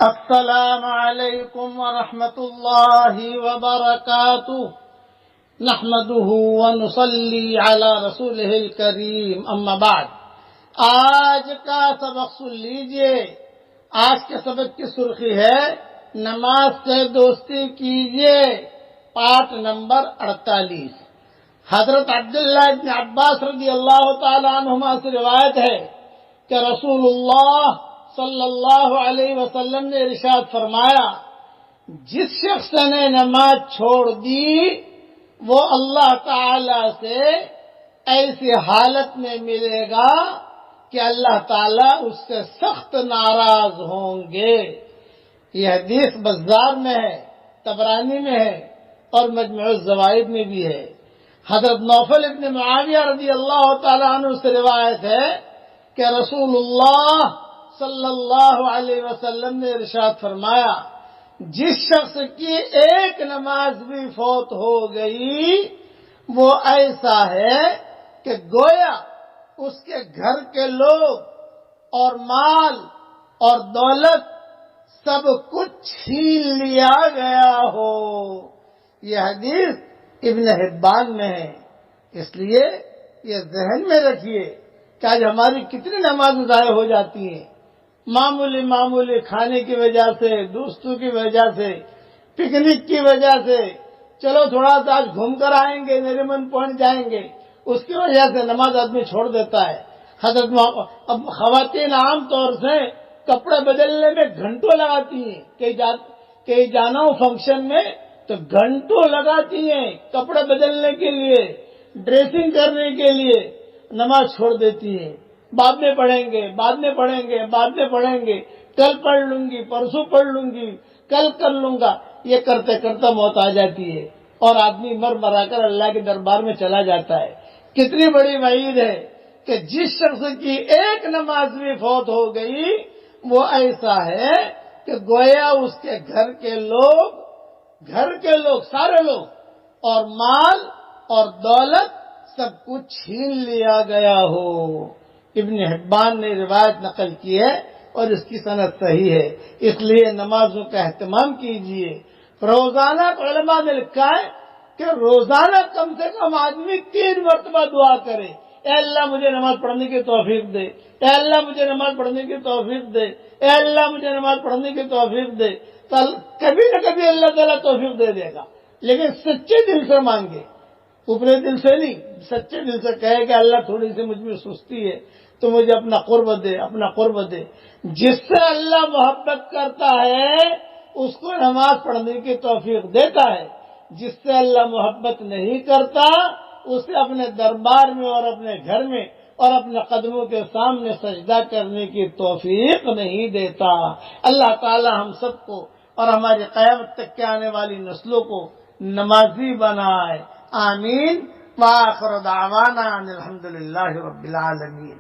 السلام علیکم ورحمۃ اللہ وبرکاتہ نحمده ونصلی علی رسولہ الکریم اما بعد۔ آج کا سبق سن لیجئے۔ آج کے سبق کی سرخی ہے نماز سے دوستی کیجئے، پارٹ نمبر 48۔ حضرت عبداللہ ابن عباس رضی اللہ تعالی عنہما سے روایت ہے کہ رسول اللہ صلی اللہ علیہ وسلم نے ارشاد فرمایا، جس شخص نے نماز چھوڑ دی وہ اللہ تعالی سے ایسی حالت میں ملے گا کہ اللہ تعالی اس سے سخت ناراض ہوں گے۔ یہ حدیث بزار میں ہے، طبرانی میں ہے اور مجموع الزوائد میں بھی ہے۔ حضرت نوفل ابن معاویہ رضی اللہ تعالی عنہ سے روایت ہے کہ رسول اللہ صلی اللہ علیہ وسلم نے ارشاد فرمایا، جس شخص کی ایک نماز بھی فوت ہو گئی وہ ایسا ہے کہ گویا اس کے گھر کے لوگ اور مال اور دولت سب کچھ چھین لیا گیا ہو۔ یہ حدیث ابن حبان میں ہے۔ اس لیے یہ ذہن میں رکھیے کہ آج ہماری کتنی نمازیں ضائع ہو جاتی ہیں، معمولی کھانے کی وجہ سے، دوستوں کی وجہ سے، پکنک کی وجہ سے، چلو تھوڑا سا آج گھوم کر آئیں گے، نریمن پہنچ جائیں گے، اس کی وجہ سے نماز آدمی چھوڑ دیتا ہے۔ اب خواتین عام طور سے کپڑے بدلنے میں گھنٹوں لگاتی ہیں، کہیں جانا ہو فنکشن میں تو گھنٹوں لگاتی ہیں کپڑے بدلنے کے لیے، ڈریسنگ کرنے کے لیے، نماز چھوڑ دیتی ہیں۔ بعد میں پڑھیں گے، کل پڑھ لوں گی، پرسوں پڑھ لوں گی، کل کر لوں گا، یہ کرتے کرتے موت آ جاتی ہے اور آدمی مرا کر اللہ کے دربار میں چلا جاتا ہے۔ کتنی بڑی وعید ہے کہ جس شخص کی ایک نماز بھی فوت ہو گئی وہ ایسا ہے کہ گویا اس کے گھر کے لوگ سارے لوگ اور مال اور دولت سب کچھ چھین لیا گیا ہو۔ ابن حبان نے روایت نقل کی ہے اور اس کی سند صحیح ہے۔ اس لیے نمازوں کا اہتمام کیجیے۔ روزانہ علماء نے لکھا ہے کہ روزانہ کم سے کم آدمی 3 مرتبہ دعا کرے، اے اللہ مجھے نماز پڑھنے کی توفیق دے، اے اللہ مجھے نماز پڑھنے کی توفیق دے، اے اللہ مجھے نماز پڑھنے کی توفیق دے۔ کبھی نہ کبھی اللہ تعالیٰ توفیق دے دے گا، لیکن سچے دل سے مانگے، اوپرے دل سے نہیں، سچے دل سے کہے کہ اللہ تھوڑی سی مجھ میں سستی ہے تو مجھے اپنا قرب دے۔ جس سے اللہ محبت کرتا ہے اس کو نماز پڑھنے کی توفیق دیتا ہے، جس سے اللہ محبت نہیں کرتا اسے اپنے دربار میں اور اپنے گھر میں اور اپنے قدموں کے سامنے سجدہ کرنے کی توفیق نہیں دیتا۔ اللہ تعالی ہم سب کو اور ہماری قیامت تک کے آنے والی نسلوں کو نمازی بنائے، آمین۔ وآخر دعوانا ان الحمد للہ رب العالمین۔